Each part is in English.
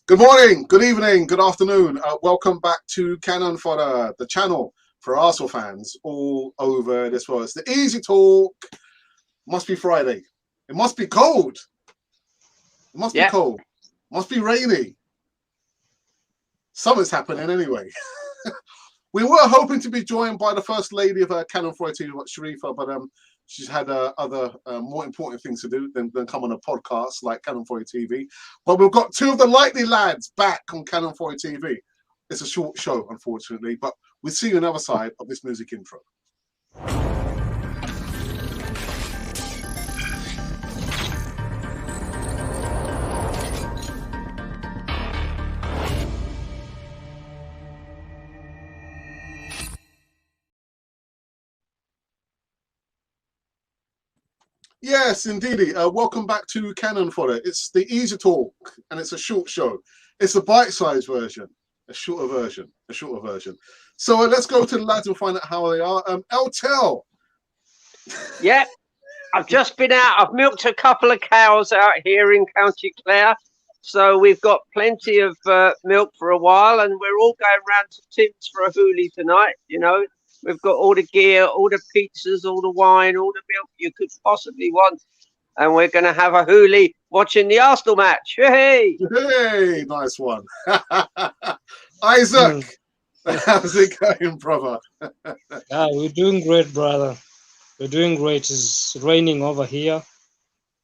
Good morning, good evening, good afternoon. Welcome back to Cannon Fodder, the channel for Arsenal fans all over this world. It's the Easy Talk. Must be Friday. It must be cold. It must be cold. Must be rainy. Something's happening anyway. We were hoping to be joined by the First Lady of Cannon Fodder TV, Sharifa, but she's had other more important things to do than come on a podcast like Cannon Fodder TV. But we've got two of the Lightly lads back on Cannon Fodder TV. It's a short show, unfortunately, but we'll see you on the other side of this music intro. Yes, indeed. Welcome back to Cannon Fodder. It's the Easy Talk, and it's a short show. It's a bite-sized version, a shorter version. So let's go to the lads and find out how they are. LTEL. Yeah, I've just been out. I've milked a couple of cows out here in County Clare. So we've got plenty of milk for a while, and we're all going round to Tim's for a hoolie tonight, you know. We've got all the gear, all the pizzas, all the wine, all the milk you could possibly want. And we're going to have a hoolie watching the Arsenal match. Hey! Hey, nice one. Isaac, how's it going, brother? Yeah, we're doing great, brother. We're doing great. It's raining over here.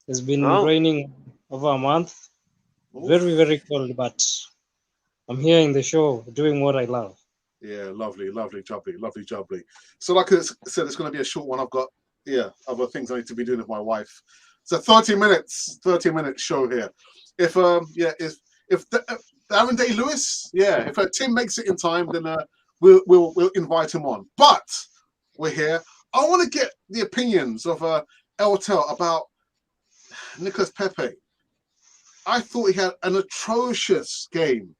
It's been raining over a month. Very, very cold, but I'm here in the show doing what I love. Yeah, lovely, jubbly. So like I said, it's going to be a short one. I've got, other things I need to be doing with my wife. It's a 30 minute show here. If Aaron Day-Lewis, if Tim makes it in time, then we'll invite him on. But we're here. I want to get the opinions of LTEL about Nicolas Pepe. I thought he had an atrocious game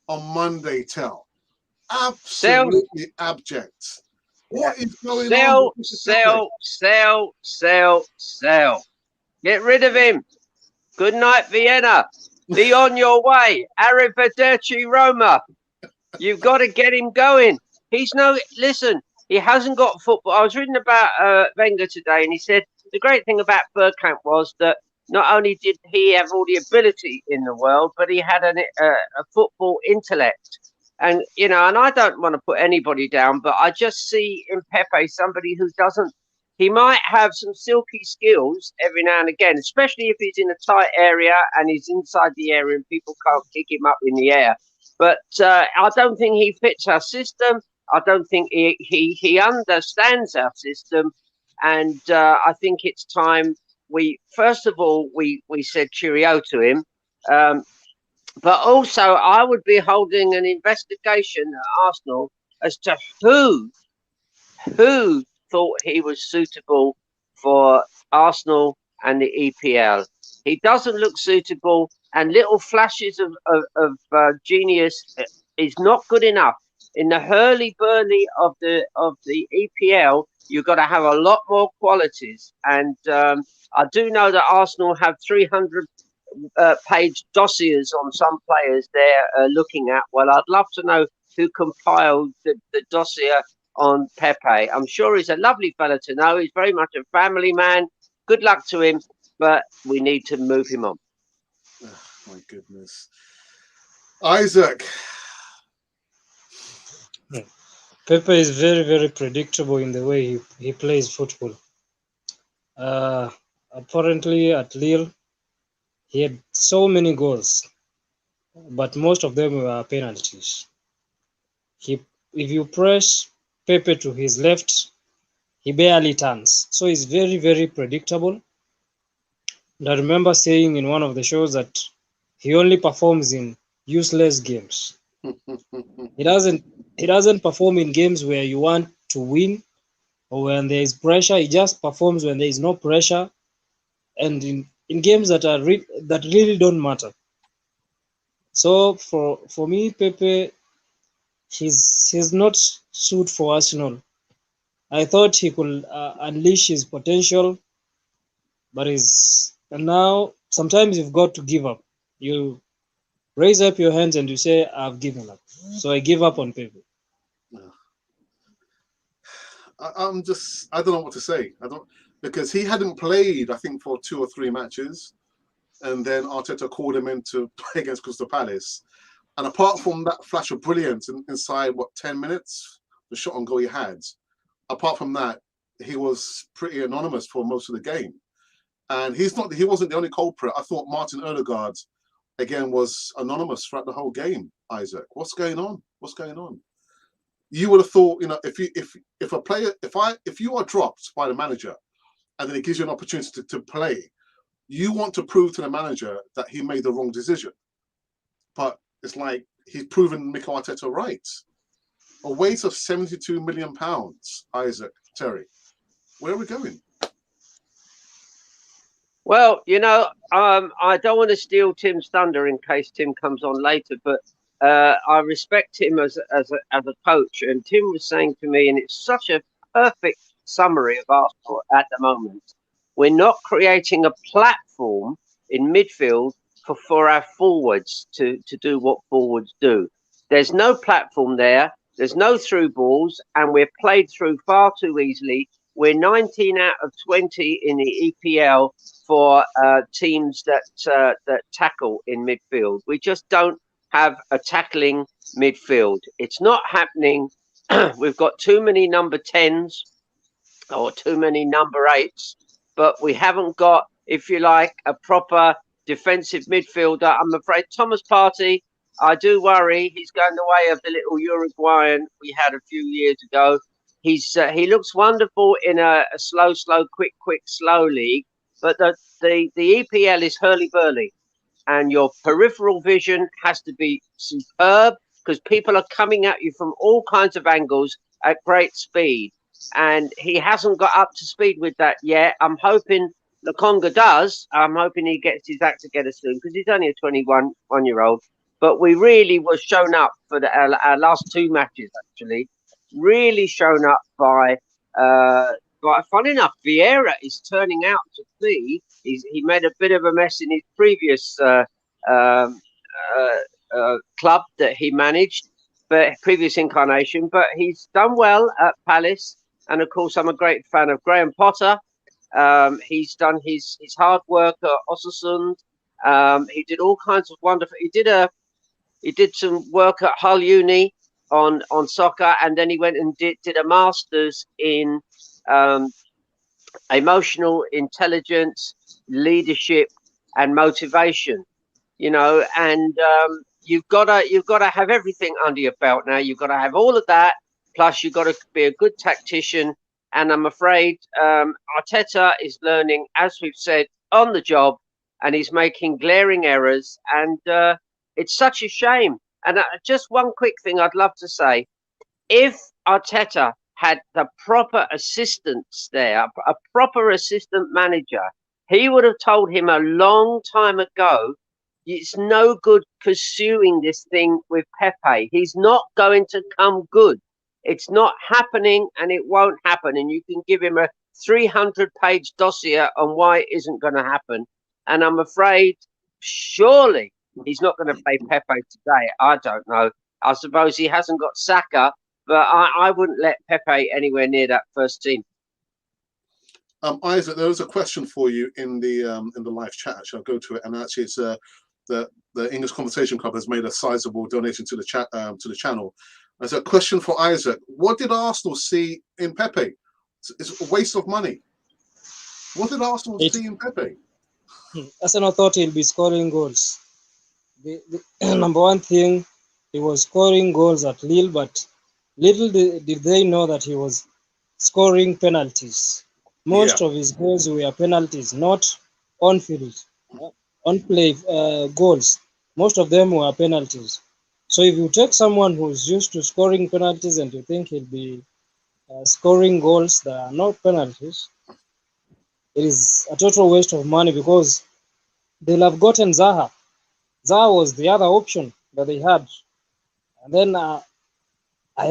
on Monday, Tel. Absolutely abject. What is going on? Sell. Get rid of him. Good night, Vienna. Be on your way. Arrivederci, Roma. You've got to get him going. Listen, he hasn't got football. I was reading about Wenger today, and he said the great thing about Bergkamp was that not only did he have all the ability in the world, but he had a football intellect. And, you know, and I don't want to put anybody down, but I just see in Pepe somebody who he might have some silky skills every now and again, especially if he's in a tight area and he's inside the area and people can't kick him up in the air. But I don't think he fits our system. I don't think he understands our system. And I think it's time first of all, we said cheerio to him. But also, I would be holding an investigation at Arsenal as to who thought he was suitable for Arsenal and the EPL. He doesn't look suitable, and little flashes of genius is not good enough. In the hurly-burly of the EPL, you've got to have a lot more qualities. And I do know that Arsenal have 300 page dossiers on some players they're looking at. Well, I'd love to know who compiled the dossier on Pepe. I'm sure he's a lovely fella to know. He's very much a family man. Good luck to him, but we need to move him on. Oh, my goodness. Isaac. Pepe is very, very predictable in the way he plays football. Apparently at Lille, he had so many goals, but most of them were penalties. If you press Pepe to his left, he barely turns. So he's very, very predictable. And I remember saying in one of the shows that he only performs in useless games. He doesn't perform in games where you want to win or when there is pressure. He just performs when there is no pressure, and in games that really don't matter. So for me, Pepe, he's not suited for Arsenal. I thought he could unleash his potential, but and now sometimes you've got to give up. raise up your hands and you say, I've given up. So I give up on Pepe. I don't know what to say. Because he hadn't played, I think, for 2 or 3 matches. And then Arteta called him in to play against Crystal Palace. And apart from that flash of brilliance inside, 10 minutes, the shot on goal he had, apart from that, he was pretty anonymous for most of the game. And he wasn't the only culprit. I thought Martin Odegaard, again, was anonymous throughout the whole game, Isaac. What's going on? What's going on? You would have thought, if you are dropped by the manager and then it gives you an opportunity to play, you want to prove to the manager that he made the wrong decision. But it's like he's proven Mikel Arteta right. A waste of £72 million, Isaac, Terry. Where are we going? Well, I don't want to steal Tim's thunder in case Tim comes on later, but I respect him as a coach. And Tim was saying to me, and it's such a perfect summary of Arsenal at the moment, we're not creating a platform in midfield for our forwards to do what forwards do. There's no platform there. There's no through balls, and we're played through far too easily. We're 19 out of 20 in the EPL for teams that tackle in midfield. We just don't have a tackling midfield. It's not happening. We've got too many number 10s or too many number 8s, but we haven't got, if you like, a proper defensive midfielder. I'm afraid Thomas Partey, I do worry he's going the way of the little Uruguayan we had a few years ago. He looks wonderful in a slow, quick, slow league, but the EPL is hurly-burly, and your peripheral vision has to be superb because people are coming at you from all kinds of angles at great speed, and he hasn't got up to speed with that yet. I'm hoping Lokonga does. I'm hoping he gets his act together soon because he's only a 21-year-old. But we really were shown up for our last 2 matches, actually. Really shown up by fun enough, Vieira is turning out to be. He made a bit of a mess in his previous club that he managed, but previous incarnation. But he's done well at Palace, and of course, I'm a great fan of Graham Potter. He's done his hard work at Ostersund. He did all kinds of wonderful. He did some work at Hull Uni on soccer, and then he went and did a master's in emotional intelligence, leadership, and motivation. And you've got to have everything under your belt now. You've got to have all of that, plus you've got to be a good tactician. And I'm afraid Arteta is learning, as we've said, on the job, and he's making glaring errors. And it's such a shame. And just one quick thing I'd love to say. If Arteta had the proper assistants there, a proper assistant manager, he would have told him a long time ago, it's no good pursuing this thing with Pepe. He's not going to come good. It's not happening, and it won't happen. And you can give him a 300-page dossier on why it isn't going to happen. And I'm afraid, surely, he's not going to play Pepe today. I don't know. I suppose he hasn't got Saka, but I wouldn't let Pepe anywhere near that first team. Isaac, there was a question for you in the live chat. Actually, I'll go to it, and actually, it's the English Conversation Club has made a sizable donation to the chat to the channel. There's a question for Isaac. What did Arsenal see in Pepe? It's a waste of money. What did Arsenal see in Pepe? Arsenal thought he'll be scoring goals. The number one thing, he was scoring goals at Lille, but little did they know that he was scoring penalties. Most of his goals were penalties, not on-field, on-play goals. Most of them were penalties. So if you take someone who's used to scoring penalties and you think he'll be scoring goals that are not penalties, it is a total waste of money because they'll have gotten Zaha. Zaha was the other option that they had. And then I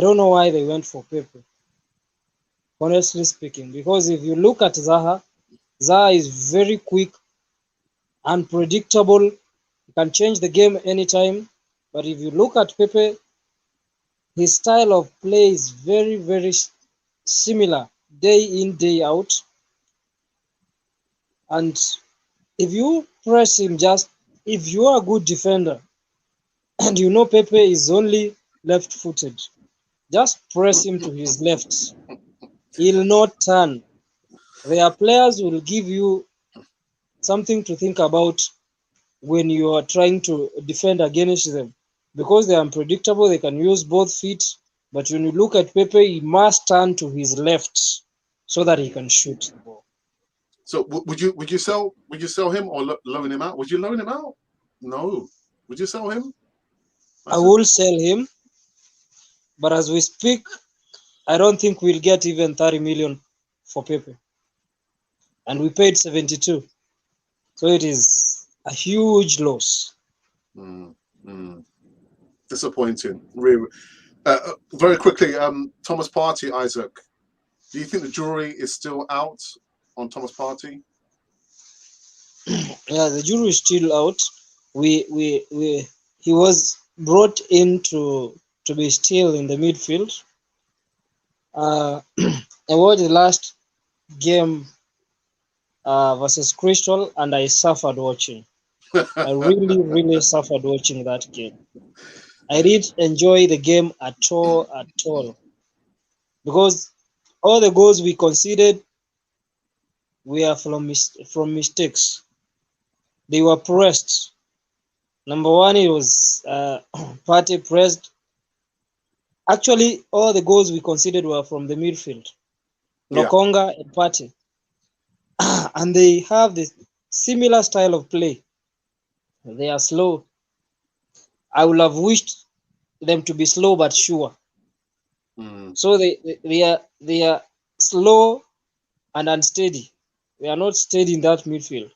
don't know why they went for Pepe, honestly speaking, because if you look at Zaha, Zaha is very quick, unpredictable. He can change the game anytime. But if you look at Pepe, his style of play is very, very similar day in, day out. And if you press him, if you are a good defender and you know Pepe is only left-footed, just press him to his left. He'll not turn. There are players who will give you something to think about when you are trying to defend against them. Because they are unpredictable, they can use both feet. But when you look at Pepe, he must turn to his left so that he can shoot the ball. So would you sell him or loan him out? Would you loan him out? No. Would you sell him? I will sell him, but as we speak, I don't think we'll get even 30 million for Pepe. And we paid 72. So it is a huge loss. Disappointing. Really. Very quickly, Thomas Partey, Isaac. Do you think the jury is still out on Thomas Partey? Yeah, the jury is still out. He was brought in to be still in the midfield. I watched the last game versus Crystal, and I suffered watching. I really suffered watching that game. I didn't enjoy the game at all, because all the goals we conceded were from mistakes. They were pressed. Number one, it was Partey pressed. Actually, all the goals we conceded were from the midfield. Lokonga and Partey. And they have this similar style of play. They are slow. I would have wished them to be slow but sure. So they are slow and unsteady. They are not steady in that midfield.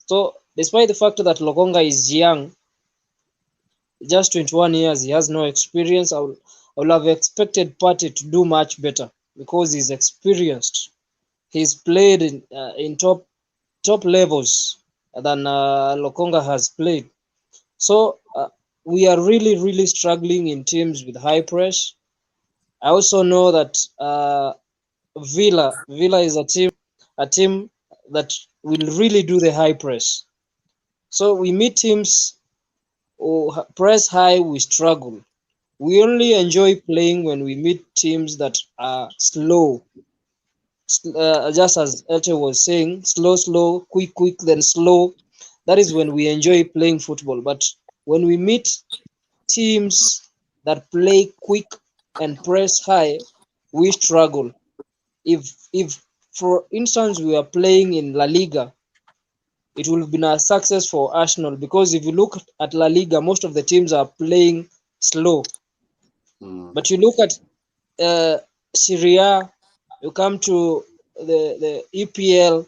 So despite the fact that Lokonga is young, just 21 years, he has no experience, I would have expected Partey to do much better because he's experienced. He's played in top levels than Lokonga has played. So we are really struggling in teams with high press. I also know that Villa is a team that will really do the high press. So we meet teams who press high, we struggle. We only enjoy playing when we meet teams that are slow. Just as Elte was saying, slow, quick, then slow. That is when we enjoy playing football. But when we meet teams that play quick and press high, we struggle. If for instance we are playing in La Liga, it will have been a success for Arsenal, because if you look at La Liga, most of the teams are playing slow. But you look at Serie A, you come to the EPL,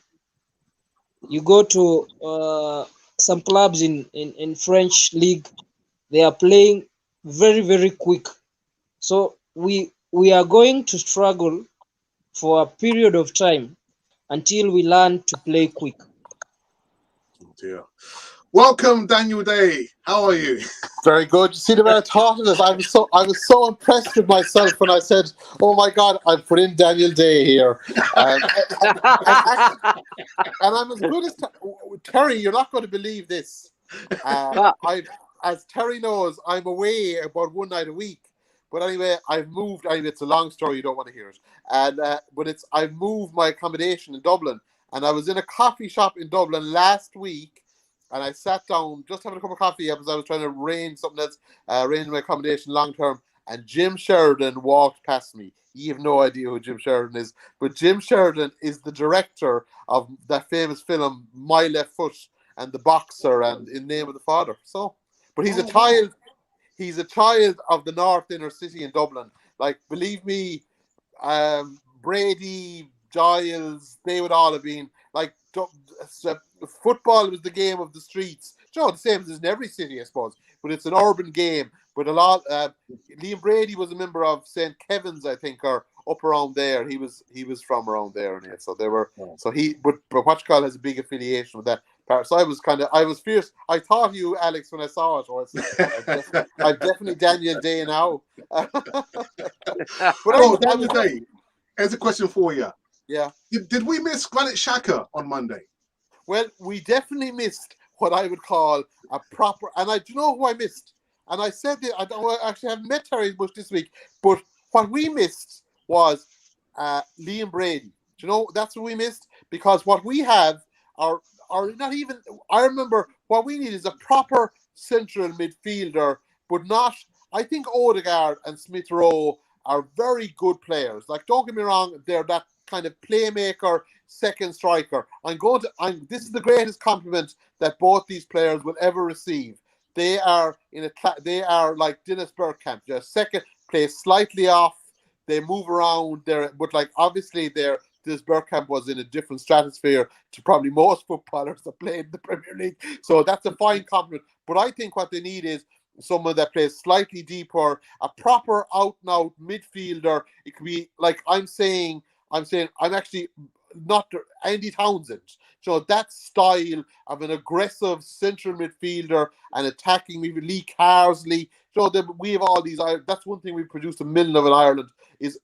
you go to some clubs in French league, they are playing very quick. So we are going to struggle for a period of time until we learn to play quick. Oh dear. Welcome, Daniel Day. How are you? Very good. You see the way I thought of it. I was so impressed with myself when I said, "Oh my God, I've put in Daniel Day here," and I'm as good as Terry. You're not going to believe this. As Terry knows, I'm away about one night a week. But anyway, I've moved. It's a long story. You don't want to hear it. And but I've moved my accommodation in Dublin, and I was in a coffee shop in Dublin last week. And I sat down, just having a cup of coffee, because I was trying to arrange something that's arrange my accommodation long term. And Jim Sheridan walked past me. You have no idea who Jim Sheridan is, but Jim Sheridan is the director of that famous film My Left Foot and The Boxer and In Name of the Father. So, but he's a child. He's a child of the North Inner City in Dublin. Like, believe me, Brady, Giles, they would all have been like. Football was the game of the streets. You know, the same as in every city, I suppose. But it's an urban game. But a lot. Liam Brady was a member of St. Kevin's, I think, or up around there. He was from around there, and so they were. So he. But Watchcall has a big affiliation with that. So I was fierce. I thought you, Alex, when I saw it. Or I've definitely Daniel Day now. But Well, Daniel Day, here's a question for you. Yeah. Did we miss Granit Xhaka on Monday? Well, we definitely missed what I would call a proper. And do you know who I missed? And I said that I actually haven't met Terry much this week, but what we missed was Liam Brady. Do you know that's what we missed? Because what we have are not even. I remember what we need is a proper central midfielder, but not. I think Odegaard and Smith Rowe are very good players. Like, don't get me wrong, they're that kind of playmaker, second striker. This is the greatest compliment that both these players will ever receive. They are they are like Dennis Bergkamp. They're second, play slightly off. They move around. But like obviously this Bergkamp was in a different stratosphere to probably most footballers that played in the Premier League. So that's a fine compliment. But I think what they need is someone that plays slightly deeper, a proper out-and-out midfielder. It could be like I'm actually not Andy Townsend. So that style of an aggressive central midfielder and attacking, maybe Lee Carsley. So we have all these. That's one thing we produced a million of in Ireland. Is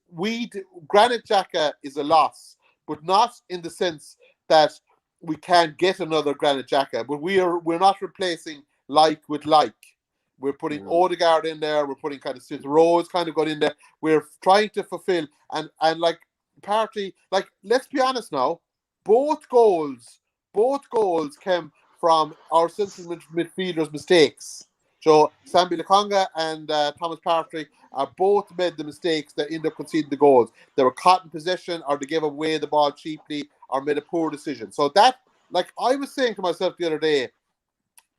Granit Xhaka is a loss, but not in the sense that we can't get another Granit Xhaka. But we're not replacing like with like. We're putting Odegaard in there. We're putting kind of Smith Rowe kind of got in there. We're trying to fulfill and like partly like let's be honest now. Both goals came from our central midfielders' mistakes. So Sambi Lokonga and Thomas Partey are both made the mistakes that end up conceding the goals. They were caught in possession, or they gave away the ball cheaply, or made a poor decision. So that, like I was saying to myself the other day,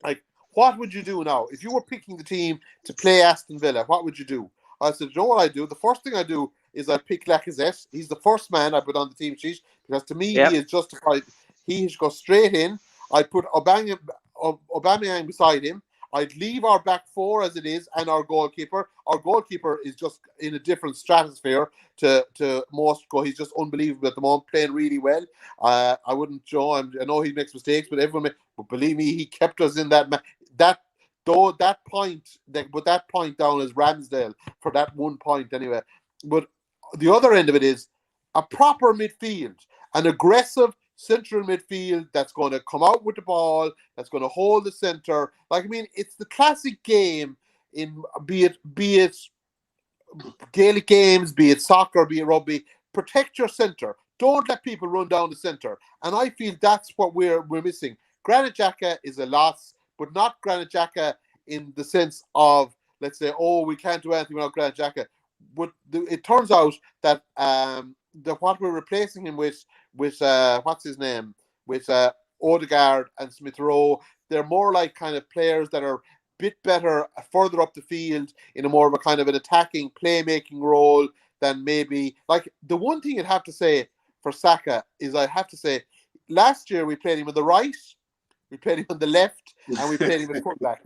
like, what would you do now if you were picking the team to play Aston Villa? What would you do? I said, you know what I do? The first thing I do is I pick Lacazette. He's the first man I put on the team sheet because to me he is justified. He should go straight in. I put Aubameyang beside him. I'd leave our back four as it is and our goalkeeper. Our goalkeeper is just in a different stratosphere to most. He's just unbelievable at the moment, playing really well. I wouldn't show him. I know he makes mistakes, but but believe me, he kept us in that match. Put that point down as Ramsdale for that 1 point anyway. But the other end of it is a proper midfield, an aggressive central midfield that's going to come out with the ball, that's going to hold the center. Like, I mean, it's the classic game in be it Gaelic games, be it soccer, be it rugby. Protect your center. Don't let people run down the center. And I feel that's what we're missing. Granit Xhaka is a loss, but not Granit Xhaka in the sense of, let's say, oh, we can't do anything without Granit Xhaka. But it turns out that what we're replacing him with what's his name, with Odegaard and Smith Rowe, they're more like kind of players that are a bit better further up the field in a more of a kind of an attacking, playmaking role than maybe like the one thing I'd have to say for Saka is I have to say last year we played him on the right, we played him on the left, and we played him at fullback.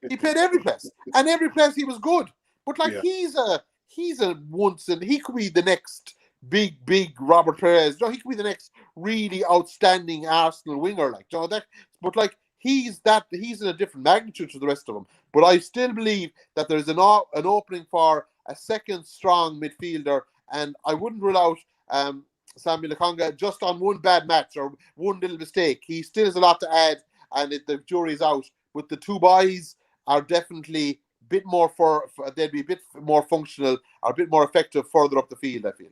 He played every place, and every place he was good. But like he's a once, and he could be the next big Robert Perez. You know, he could be the next really outstanding Arsenal winger. Like, you know, that. But like he's in a different magnitude to the rest of them. But I still believe that there's an opening for a second strong midfielder, and I wouldn't rule out Sambi Lokonga just on one bad match or one little mistake. He still has a lot to add, and the jury's out. But the two boys are definitely bit more they'd be a bit more functional or a bit more effective further up the field. I feel.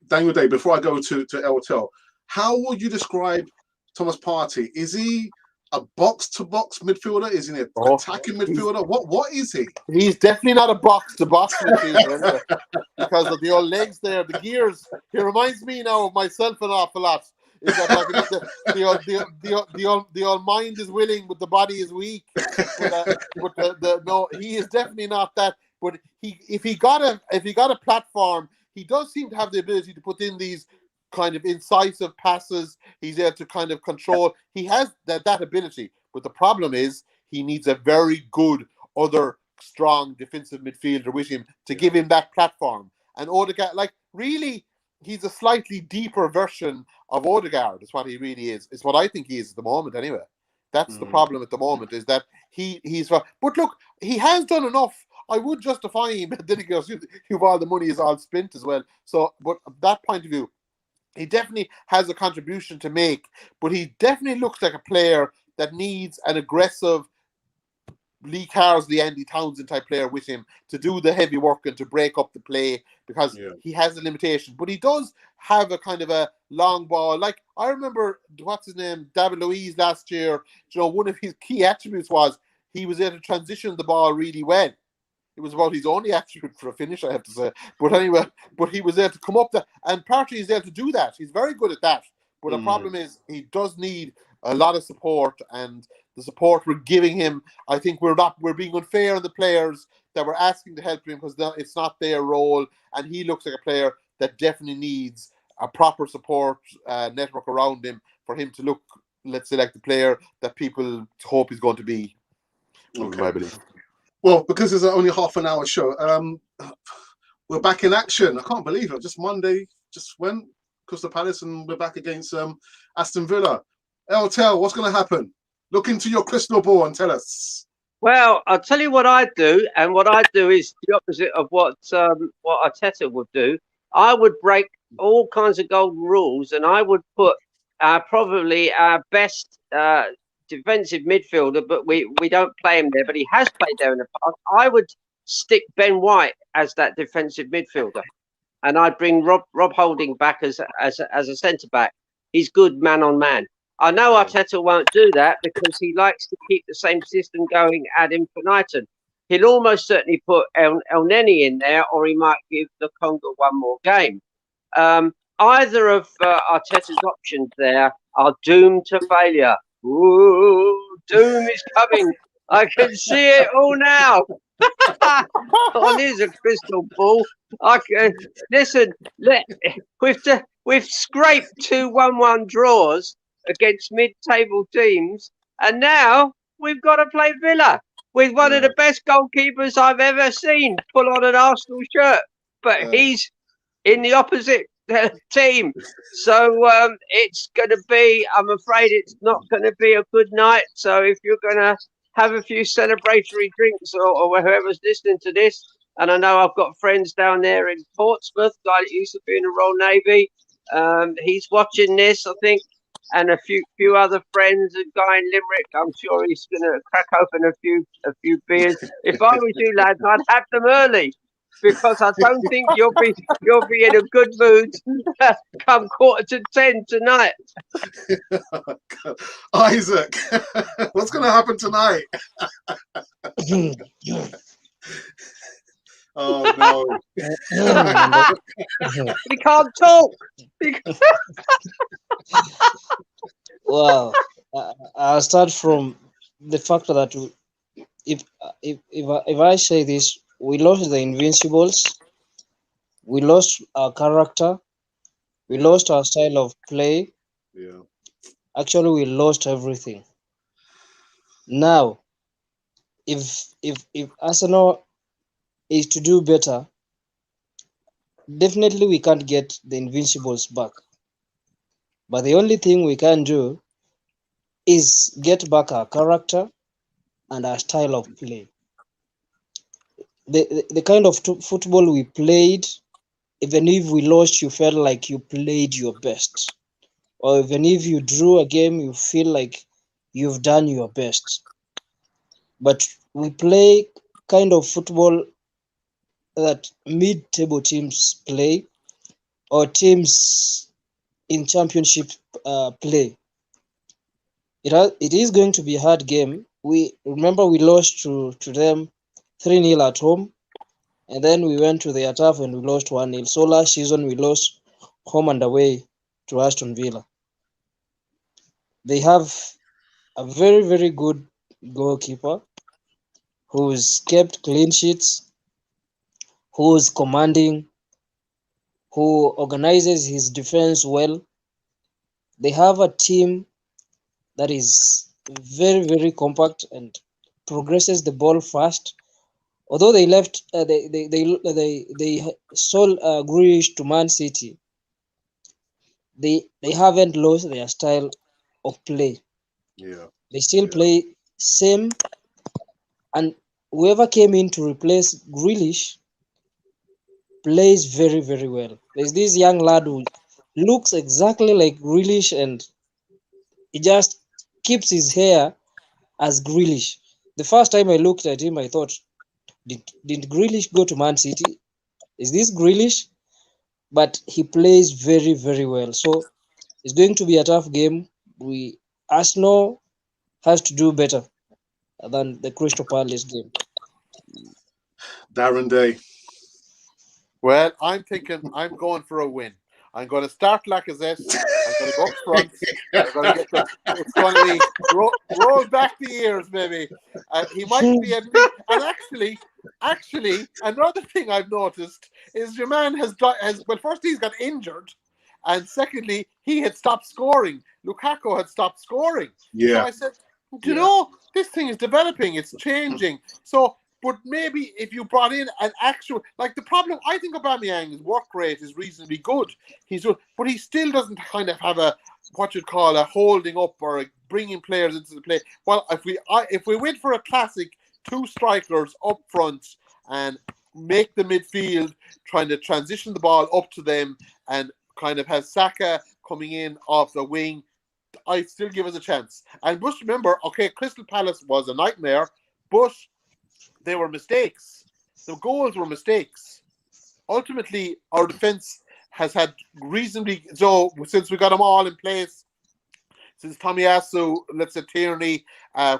Daniel Day. Before I go to LTL, how would you describe Thomas Partey? Is he a box-to-box midfielder? Is he an attacking midfielder? What is he? He's definitely not a box-to-box midfielder because of the old legs there, the gears. He reminds me now of myself an awful lot. Is that like the old mind is willing, but the body is weak. No, he is definitely not that. But if he got a platform, he does seem to have the ability to put in these kind of incisive passes. He's able to kind of control. He has that ability. But the problem is he needs a very good other strong defensive midfielder with him to give him that platform. And Odegaard, like really, he's a slightly deeper version of Odegaard. Is what he really is. It's what I think he is at the moment. Anyway, that's the problem at the moment. Is that he's. But look, he has done enough. I would justify him. Then he goes, "You've all the money is all spent as well." So, but that point of view, he definitely has a contribution to make. But he definitely looks like a player that needs an aggressive Lee Carsley, Andy Townsend type player with him to do the heavy work and to break up the play, because he has a limitation. But he does have a kind of a long ball. Like, I remember, what's his name, David Luiz last year, you know, one of his key attributes was he was able to transition the ball really well. It was about his only attribute for a finish, I have to say. But anyway, but he was able to come up there, and partly he's able to do that. He's very good at that. But the problem is he does need a lot of support, and the support we're giving him, I think we're being unfair on the players that we're asking to help him, because it's not their role, and he looks like a player that definitely needs a proper support network around him for him to look, let's say, like the player that people hope he's going to be. Okay, I believe. Well, because it's only half an hour show, we're back in action. I can't believe it. Just Monday, just went Crystal Palace, and we're back against Aston Villa. Tell, what's going to happen? Look into your crystal ball and tell us. Well, I'll tell you what I do, and what I do is the opposite of what Arteta would do. I would break all kinds of golden rules, and I would put probably our best defensive midfielder, but we don't play him there, but he has played there in the past. I would stick Ben White as that defensive midfielder, and I'd bring Rob Holding back as a centre back. He's good man on man. I know Arteta won't do that because he likes to keep the same system going ad infinitum. He'll almost certainly put El Neni in there, or he might give the Congo one more game. Either of Arteta's options there are doomed to failure. Ooh, doom is coming. I can see it all now. Oh, there's a crystal ball. Listen. We've scraped 2 1-1 draws against mid-table teams, and now we've got to play Villa with one of the best goalkeepers I've ever seen pull on an Arsenal shirt, but he's in the opposite team. So it's going to be, I'm afraid it's not going to be a good night. So if you're going to have a few celebratory drinks, or whoever's listening to this, and I know I've got friends down there in Portsmouth, guy that used to be in the Royal Navy, he's watching this, I think, and a few other friends, a guy in Limerick, I'm sure he's going to crack open a few beers. If I was you lads, I'd have them early, because I don't think you'll be in a good mood come 10:15 tonight. Isaac, what's going to happen tonight? Oh no! He can't talk. Well, I'll start from the fact that if I say this, we lost the Invincibles, we lost our character, we lost our style of play. Yeah. Actually, we lost everything. Now, if Arsenal is to do better, definitely we can't get the Invincibles back. But the only thing we can do is get back our character and our style of play. The kind of football we played, even if we lost, you felt like you played your best. Or even if you drew a game, you feel like you've done your best. But we play kind of football that mid-table teams play, or teams in championship play. It is going to be a hard game. We lost to them 3-0 at home, and then we went to their turf and we lost 1-0. So last season we lost home and away to Aston Villa. They have a very, very good goalkeeper who's kept clean sheets, who's commanding, who organizes his defense well. They have a team that is very, very compact and progresses the ball fast. Although they left, they sold Grealish to Man City, they haven't lost their style of play. Yeah. They still Yeah. play same, and whoever came in to replace Grealish plays very, very well. There's this young lad who looks exactly like Grealish, and he just keeps his hair as Grealish. The first time I looked at him, I thought, did Grealish go to Man City? Is this Grealish? But he plays very, very well. So it's going to be a tough game. Arsenal has to do better than the Crystal Palace game. Darren Day. Well, I'm thinking I'm going for a win. I'm going to start Lacazette. I'm going to go up front. I'm going to get the. It's going to be roll back the ears, maybe. He might be a big. And actually, another thing I've noticed is your man has well. First, he's got injured, and secondly, he had stopped scoring. Lukaku had stopped scoring. Yeah. So I said, you know, this thing is developing. It's changing. So. But maybe if you brought in an actual, like the problem, I think Aubameyang's work rate is reasonably good. But he still doesn't kind of have what you'd call a holding up or bringing players into the play. Well, if we went for a classic 2 strikers up front and make the midfield trying to transition the ball up to them and kind of have Saka coming in off the wing, I still give us a chance. And just remember, okay, Crystal Palace was a nightmare, but they were mistakes. The goals were mistakes. Ultimately, our defence has had reasonably so since we got them all in place. Since Tomiyasu, let's say Tierney,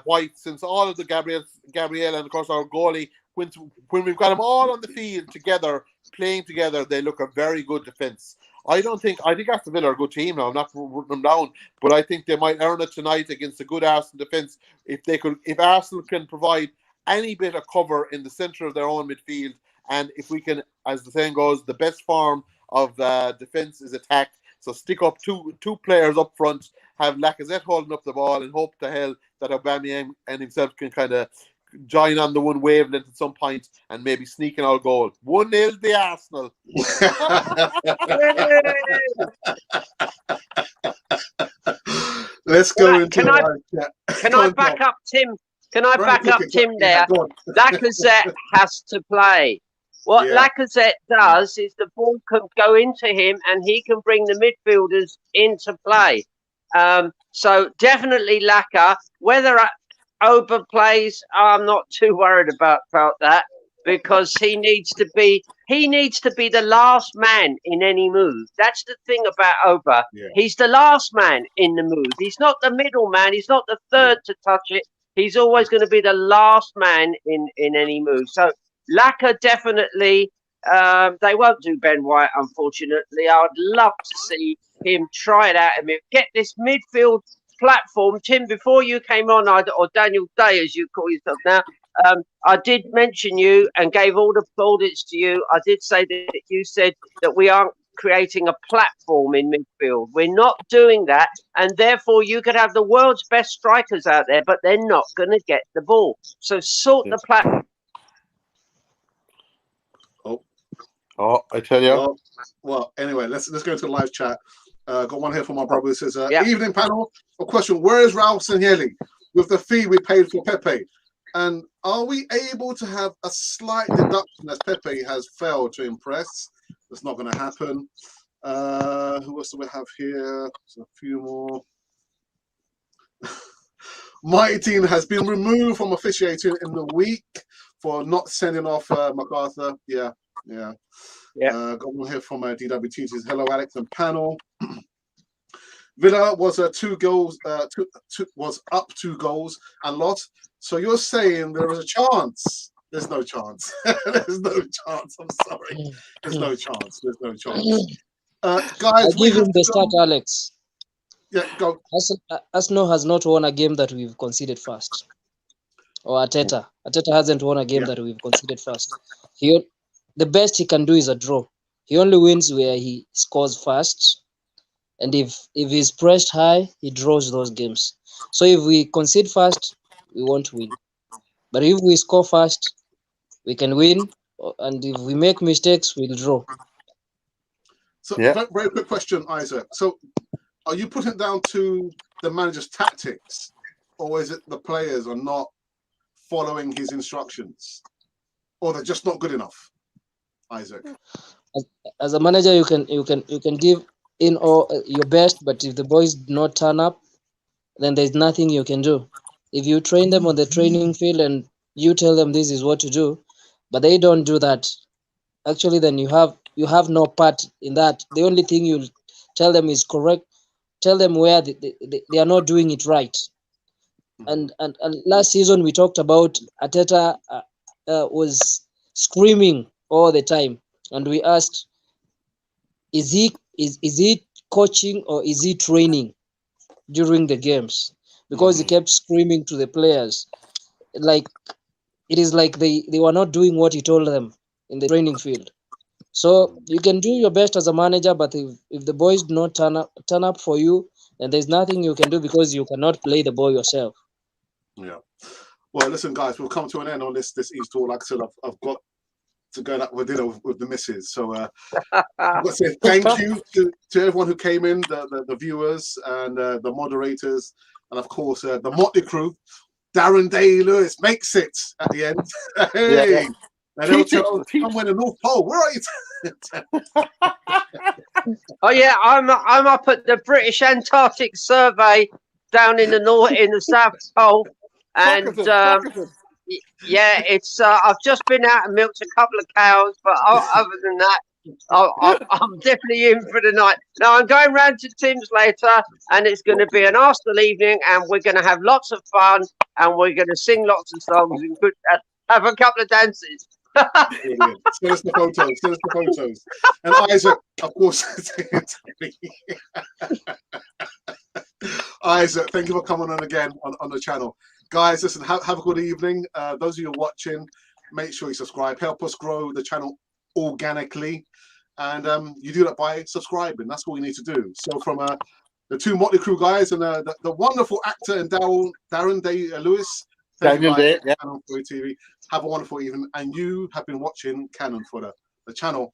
White, since all of the Gabriel, and of course our goalie, when we've got them all on the field together, playing together, they look a very good defence. I think Aston Villa are a good team now. I'm not rooting them down, but I think they might earn it tonight against a good Arsenal defence if Arsenal can provide any bit of cover in the centre of their own midfield, and if we can, as the saying goes, the best form of defence is attack. So stick up two players up front, have Lacazette holding up the ball, and hope to hell that Aubameyang and himself can kind of join on the one wavelength at some point and maybe sneak an out goal. 1-0 the Arsenal. Let's go into Can I back up Tim? Can I back up Tim there? Lacazette has to play. What Lacazette does is the ball can go into him and he can bring the midfielders into play. So definitely Lacazette. Whether Oba plays, I'm not too worried about that because he needs to be the last man in any move. That's the thing about Oba. Yeah. He's the last man in the move. He's not the middle man. He's not the third to touch it. He's always going to be the last man in any move. So Laka definitely, they won't do Ben White, unfortunately. I would love to see him try it out and get this midfield platform. Tim, before you came on, or Daniel Day, as you call yourself now, I did mention you and gave all the plaudits to you. I did say that you said that we aren't creating a platform in midfield. We're not doing that, and therefore you could have the world's best strikers out there, but they're not going to get the ball. So sort the platform. Oh, I tell you. Well, anyway, let's go into the live chat. Got one here from my brother who says, evening panel. A question: where is Raul Sanllehi with the fee we paid for Pepe? And are we able to have a slight deduction as Pepe has failed to impress? That's not going to happen. Who else do we have here? There's a few more. Mighty Team has been removed from officiating in the week for not sending off MacArthur. Yeah. Got one here from DWT. Says, hello, Alex and panel. Villa was 2 goals. Was up 2 goals and lost. So you're saying there was a chance? There's no chance. There's no chance. I'm sorry. There's no chance. There's no chance. Guys, I'll give him the start, Alex. Yeah, go. Arsenal has not won a game that we've conceded first. Or Arteta. Arteta hasn't won a game that we've conceded first. The best he can do is a draw. He only wins where he scores first. And if he's pressed high, he draws those games. So if we concede first, we won't win. But if we score first, we can win. And if we make mistakes, we'll draw. So Yeah. very quick question, Isaac. So are you putting it down to the manager's tactics, or is it the players are not following his instructions, or they're just not good enough? Isaac. As a manager, you can give in all your best, but if the boys do not turn up, then there's nothing you can do. If you train them on the training field and you tell them this is what to do, but they don't do that, actually then you have no part in that. The only thing you tell them is correct. Tell them where they are not doing it right. And last season we talked about Arteta was screaming all the time, and we asked, is he coaching or is he training during the games? Because he kept screaming to the players, like it is like they were not doing what he told them in the training field. So you can do your best as a manager, but if the boys do not turn up for you, then there's nothing you can do, because you cannot play the ball yourself. Yeah. Well, listen, guys, we'll come to an end on this East tour. Like I said, I've got to go out for dinner with the missus. So I've got to say thank you to everyone who came in, the viewers and the moderators, and of course the Motley crew. Darren Day-Lewis makes it at the end. Hey, and they'll tell somewhere in the North Pole. Where are you? Oh yeah, I'm up at the British Antarctic Survey down in the South Pole, and yeah, it's I've just been out and milked a couple of cows, but other than that, I'm definitely in for the night. Now I'm going round to Tim's later, and it's going to be an Arsenal evening, and we're going to have lots of fun, and we're going to sing lots of songs and have a couple of dances. Brilliant. Send us the photos. Send us the photos. And Isaac, of course. Isaac, thank you for coming on again on the channel. Guys, listen, have a good evening. Those of you watching, make sure you subscribe. Help us grow the channel organically. And you do that by subscribing. That's all you need to do. So from the two Motley Crew guys and the wonderful actor and Darren Day-Lewis, Daniel Day, yeah. TV. Have a wonderful evening. And you have been watching Cannon Fodder, the channel